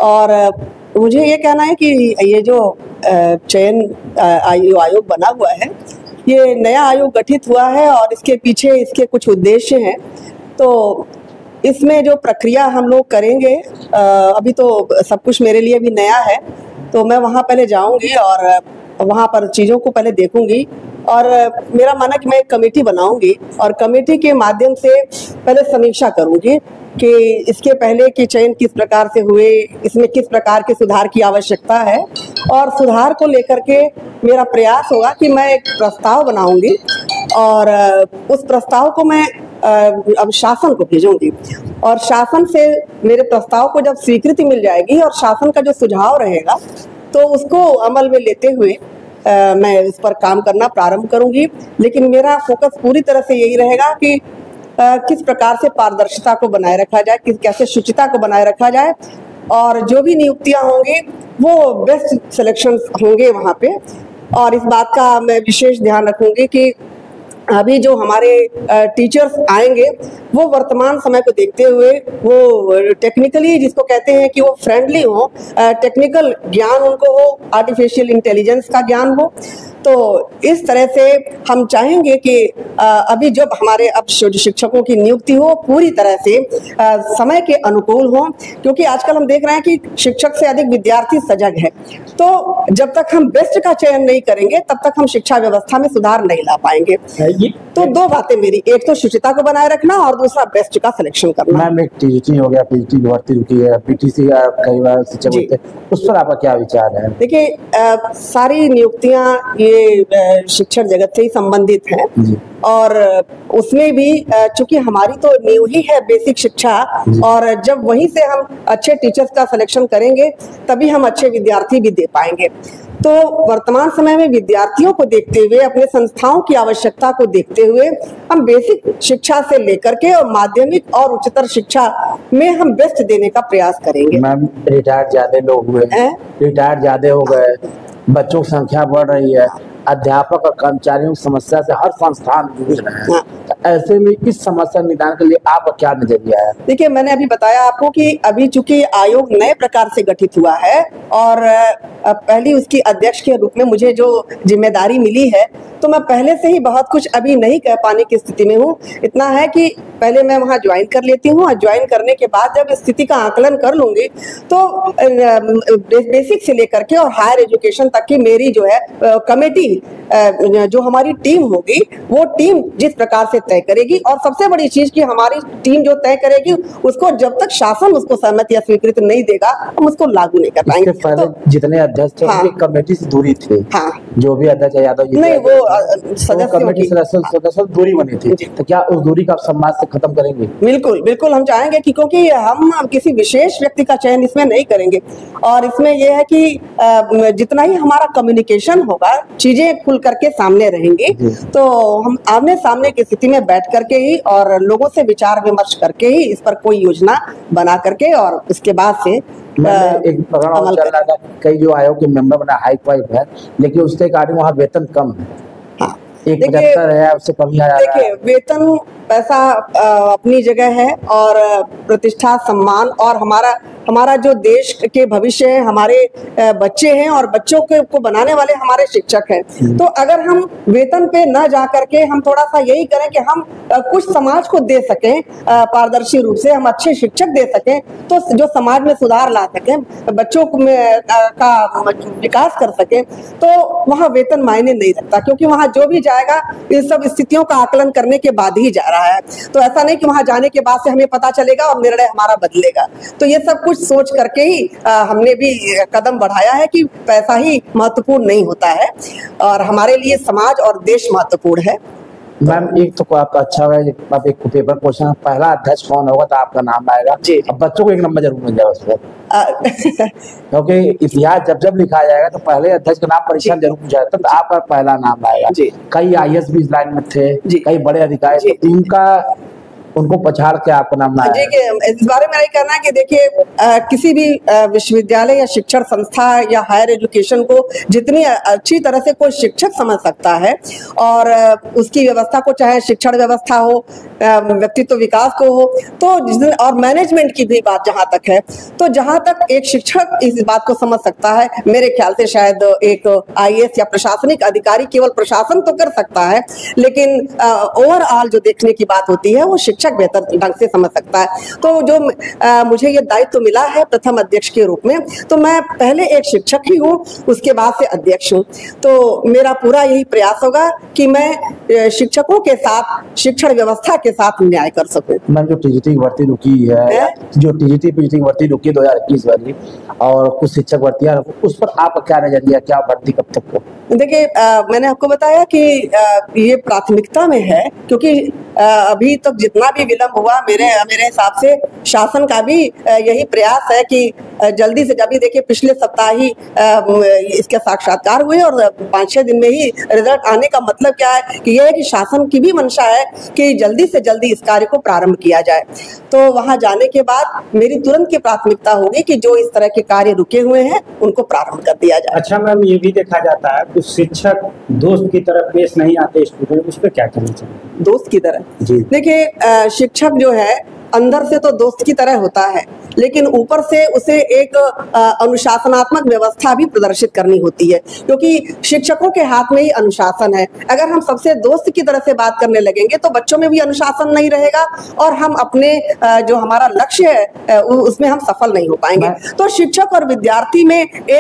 और मुझे ये कहना है कि ये जो चयन आयोग बना हुआ है, ये नया आयोग गठित हुआ है और इसके पीछे इसके कुछ उद्देश्य हैं। तो इसमें जो प्रक्रिया हम लोग करेंगे, अभी तो सब कुछ मेरे लिए भी नया है, तो मैं वहाँ पहले जाऊँगी और वहाँ पर चीज़ों को पहले देखूँगी और मेरा मानना कि मैं एक कमेटी बनाऊँगी और कमेटी के माध्यम से पहले समीक्षा करूँगी कि इसके पहले कि चयन किस प्रकार से हुए, इसमें किस प्रकार के सुधार की आवश्यकता है, और सुधार को लेकर के मेरा प्रयास होगा कि मैं एक प्रस्ताव बनाऊँगी और उस प्रस्ताव को मैं अब शासन को भेजूंगी और शासन से मेरे प्रस्ताव को जब स्वीकृति मिल जाएगी और शासन का जो सुझाव रहेगा तो उसको अमल में लेते हुए मैं इस पर काम करना प्रारंभ करूंगी। लेकिन मेरा फोकस पूरी तरह से यही रहेगा कि किस प्रकार से पारदर्शिता को बनाए रखा जाए, कैसे शुचिता को बनाए रखा जाए और जो भी नियुक्तियां होंगी वो बेस्ट सिलेक्शन होंगे वहाँ पे। और इस बात का मैं विशेष ध्यान रखूंगी कि अभी जो हमारे टीचर्स आएंगे वो वर्तमान समय को देखते हुए वो टेक्निकली, जिसको कहते हैं कि वो फ्रेंडली हो, टेक्निकल ज्ञान उनको हो, आर्टिफिशियल इंटेलिजेंस का ज्ञान हो। तो इस तरह से हम चाहेंगे कि अभी जब हमारे अब शिक्षकों की नियुक्ति हो पूरी तरह से समय के अनुकूल हो, क्योंकि आजकल हम देख रहे हैं कि शिक्षक से अधिक विद्यार्थी सजग है। तो जब तक हम बेस्ट का चयन नहीं करेंगे तब तक हम शिक्षा व्यवस्था में सुधार नहीं ला पाएंगे। तो दो बातें मेरी, एक तो शुचिता को बनाए रखना और दूसरा बेस्ट का सिलेक्शन करना। मैम, एक टीजीटी हो गया, पीजीटी भर्ती रुकी है, पीटीसी कई बार शिक्षक होते हैं, उस पर आपका क्या विचार है? देखिए, सारी नियुक्तियां ये शिक्षण जगत से ही संबंधित हैं और उसमें भी चूंकि हमारी तो नींव ही है बेसिक शिक्षा, और जब वहीं से हम अच्छे टीचर्स का सिलेक्शन करेंगे तभी हम अच्छे विद्यार्थी भी दे पाएंगे। तो वर्तमान समय में विद्यार्थियों को देखते हुए, अपने संस्थाओं की आवश्यकता को देखते हुए हम बेसिक शिक्षा से लेकर के और माध्यमिक और उच्चतर शिक्षा में हम बेस्ट देने का प्रयास करेंगे। मैम, रिटायर्ड ज्यादा लोग हुए, रिटायर्ड ज्यादा हो गए, बच्चों की संख्या बढ़ रही है, अध्यापक और कर्मचारियों की समस्या से हर संस्थान जूझ रहे हैं। तो ऐसे में इस समस्या निदान के लिए आपका क्या नजरिया है? देखिए, मैंने अभी बताया आपको कि अभी चूंकि आयोग नए प्रकार से गठित हुआ है और पहली उसकी अध्यक्ष के रूप में मुझे जो जिम्मेदारी मिली है, तो मैं पहले से ही बहुत कुछ अभी नहीं कह पाने की स्थिति में हूँ। इतना है कि पहले मैं वहाँ ज्वाइन कर लेती हूँ और ज्वाइन करने के बाद जब स्थिति का आकलन कर लूंगी तो बेसिक से लेकर के और हायर एजुकेशन तक की मेरी जो है कमेटी, जो हमारी टीम होगी वो टीम जिस प्रकार से तय करेगी, और सबसे बड़ी चीज कि हमारी टीम जो तय करेगी उसको जब तक शासन उसको सहमति या स्वीकृति नहीं देगा हम उसको लागू नहीं कर पाएंगे। पहले तो जितने अध्यक्ष थे कमेटी से दूरी थी, जो भी अध्यक्ष यादव जी नहीं, वो सदस्य दूरी बनी थी, तो क्या उस दूरी का समाज से खत्म करेंगे? बिल्कुल बिल्कुल हम चाहेंगे कि, क्योंकि हम किसी विशेष व्यक्ति का चयन इसमें नहीं करेंगे और इसमें यह है कि जितना ही हमारा कम्युनिकेशन होगा, चीजें खुल करके सामने रहेंगी, तो हम आमने सामने की स्थिति में बैठ करके ही और लोगों से विचार विमर्श करके ही इस पर कोई योजना बना करके और उसके बाद से एक प्रोग्राम चल रहा था, कई जो आयोग के मेंबर बना हाई फाइव है, लेकिन उसके कारण वहाँ वेतन कम है। हाँ, एक 75 है, उससे कम ही आ रहा है। देखिए, वेतन पैसा अपनी जगह है और प्रतिष्ठा, सम्मान और हमारा जो देश के भविष्य है, हमारे बच्चे हैं और बच्चों को बनाने वाले हमारे शिक्षक हैं। तो अगर हम वेतन पे न जा करके हम थोड़ा सा यही करें कि हम कुछ समाज को दे सकें, पारदर्शी रूप से हम अच्छे शिक्षक दे सकें, तो जो समाज में सुधार ला सकें, बच्चों का विकास कर सकें, तो वहाँ वेतन मायने नहीं रखता, क्योंकि वहाँ जो भी जाएगा इन सब स्थितियों का आकलन करने के बाद ही जा रहा है। तो ऐसा नहीं कि वहाँ जाने के बाद से हमें पता चलेगा और निर्णय हमारा बदलेगा। तो ये सब कुछ सोच करके ही हमने भी कदम बढ़ाया है कि पैसा ही महत्वपूर्ण नहीं होता है और हमारे लिए समाज और देश महत्वपूर्ण है। मैम, एक तो आपका अच्छा होगा, आप एक पेपर क्वेश्चन, पहला अध्यक्ष कौन होगा तो आपका नाम आएगा जी। अब बच्चों को एक नंबर जरूर मिल जाएगा उस पर क्योंकि इतिहास जब जब लिखा जाएगा तो पहले अध्यक्ष का नाम परीक्षा जरूर पूछा जाता, तो आपका पहला नाम आएगा। कई IAS भी इस लाइन में थे, कई बड़े अधिकारी, इनका उनको पछाड़ के आपका नाम ना आए। इस बारे में यही कहना है कि देखिए किसी भी विश्वविद्यालय या शिक्षण संस्था या हायर एजुकेशन को जितनी अच्छी तरह से कोई शिक्षक समझ सकता है और उसकी व्यवस्था को, चाहे शिक्षण व्यवस्था हो, व्यक्तित्व विकास को हो, तो और मैनेजमेंट की भी बात जहां तक है, तो जहां तक एक शिक्षक इस बात को समझ सकता है, मेरे ख्याल से शायद एक आईएएस या प्रशासनिक अधिकारी केवल प्रशासन तो कर सकता है, लेकिन ओवरऑल जो देखने की बात होती है वो शिक्षक बेहतर ढंग से समझ सकता है। तो जो मुझे ये दायित्व मिला है प्रथम अध्यक्ष के रूप में, तो मैं पहले एक शिक्षक ही हूँ, उसके बाद से अध्यक्ष हूँ। तो मेरा पूरा यही प्रयास होगा कि मैं शिक्षकों के साथ, शिक्षण व्यवस्था के साथ न्याय कर सकूं। मैम, जो टीजीटी भर्ती रुकी है, जो टीजीटी भर्ती रुकी 2021 वाली और कुछ शिक्षक भर्तियां, उस पर आपका क्या नजरिया, क्या भर्ती कब तक हो? देखिए मैंने आपको बताया कि ये प्राथमिकता में है, क्योंकि अभी तक जितना भी विलंब हुआ, मेरे हिसाब से शासन का भी यही प्रयास है कि जल्दी से जल्दी, देखिए पिछले सप्ताह ही इसके साक्षात्कार हुए और 5-6 दिन में ही रिजल्ट आने का मतलब क्या है कि यह है कि शासन की भी मंशा है कि जल्दी से जल्दी इस कार्य को प्रारंभ किया जाए। तो वहां जाने के बाद मेरी तुरंत की प्राथमिकता होगी कि जो इस तरह के कार्य रुके हुए हैं उनको प्रारंभ कर दिया जाए। अच्छा मैम, ये भी देखा जाता है कुछ शिक्षक दोस्त की तरह पेश नहीं आते स्टूडेंट, उस पर क्या करना चाहिए? दोस्त की तरह? जी देखिए शिक्षक जो है अंदर से तो दोस्त की तरह होता है, लेकिन ऊपर से उसे एक अनुशासनात्मक व्यवस्था भी प्रदर्शित करनी होती है, क्योंकि शिक्षकों के हाथ में ही अनुशासन है। अगर हम सबसे दोस्त की तरह से बात करने लगेंगे तो बच्चों में भी अनुशासन नहीं रहेगा और हम अपने जो हमारा लक्ष्य है उसमें हम सफल नहीं हो पाएंगे। तो शिक्षक और विद्यार्थी में एक